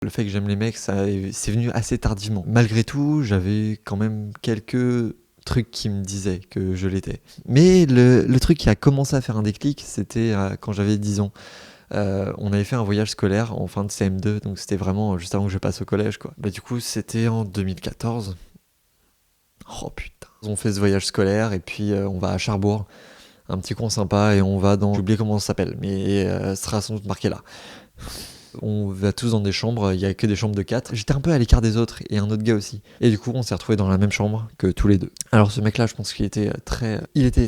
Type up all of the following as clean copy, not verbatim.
Le fait que j'aime les mecs, c'est venu assez tardivement. Malgré tout, j'avais quand même quelques trucs qui me disaient que je l'étais. Mais le truc qui a commencé à faire un déclic, c'était quand j'avais 10 ans. On avait fait un voyage scolaire en fin de CM2, donc c'était vraiment juste avant que je passe au collège, quoi. Bah du coup, c'était en 2014. Oh putain. On fait ce voyage scolaire et puis on va à Cherbourg, un petit coin sympa, et on va dans... J'ai oublié comment ça s'appelle, mais ce sera sans doute marqué là. On va tous dans des chambres, il y a que des chambres de 4. J'étais un peu à l'écart des autres, et un autre gars aussi. Et du coup, on s'est retrouvés dans la même chambre que tous les deux. Alors ce mec-là, je pense qu'il était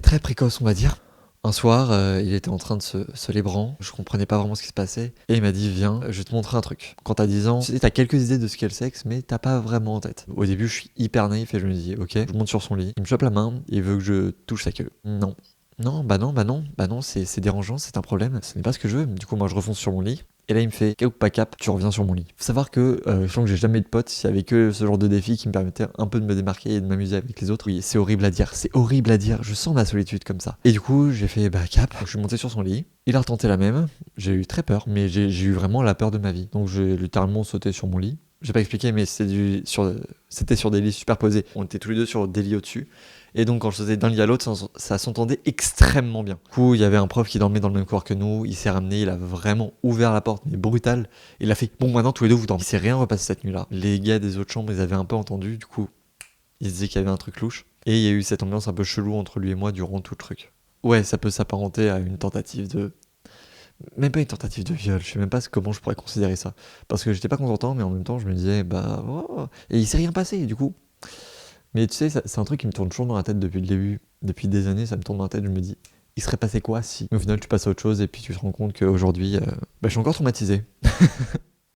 très précoce, on va dire. Un soir, il était en train de se lébrant, je comprenais pas vraiment ce qui se passait, et il m'a dit viens, je vais te montrer un truc. Quand t'as 10 ans, tu sais, t'as quelques idées de ce qu'est le sexe, mais t'as pas vraiment en tête. Au début, je suis hyper naïf et je me dis ok, je monte sur son lit, il me chope la main, il veut que je touche sa queue. Non. Non, bah non, c'est dérangeant, c'est un problème, ce n'est pas ce que je veux. Du coup, moi je refonce sur mon lit. Et là, il me fait cap ou pas cap, tu reviens sur mon lit. Faut savoir que je sens que j'ai jamais eu de potes, s'il y avait que ce genre de défi qui me permettait un peu de me démarquer et de m'amuser avec les autres. Oui, c'est horrible à dire, je sens ma solitude comme ça. Et du coup, j'ai fait bah cap, je suis monté sur son lit, il a retenté la même, j'ai eu très peur, mais j'ai eu vraiment la peur de ma vie. Donc j'ai littéralement sauté sur mon lit. J'ai pas expliqué, mais c'était sur des lits superposés. On était tous les deux sur des lits au-dessus. Et donc, quand je faisais d'un lit à l'autre, ça s'entendait extrêmement bien. Du coup, il y avait un prof qui dormait dans le même couloir que nous. Il s'est ramené, il a vraiment ouvert la porte, mais brutal. Il a fait bon, maintenant tous les deux vous dormez. Il s'est rien repassé cette nuit-là. Les gars des autres chambres, ils avaient un peu entendu. Du coup, ils se disaient qu'il y avait un truc louche. Et il y a eu cette ambiance un peu chelou entre lui et moi durant tout le truc. Ouais, ça peut s'apparenter à une tentative de. Même pas une tentative de viol, je sais même pas comment je pourrais considérer ça. Parce que j'étais pas consentant, mais en même temps, je me disais, bah. Oh. Et il s'est rien passé, du coup. Mais tu sais, c'est un truc qui me tourne toujours dans la tête depuis le début. Depuis des années, ça me tourne dans la tête, je me dis, il serait passé quoi si au final tu passes à autre chose et puis tu te rends compte qu'aujourd'hui, je suis encore traumatisé.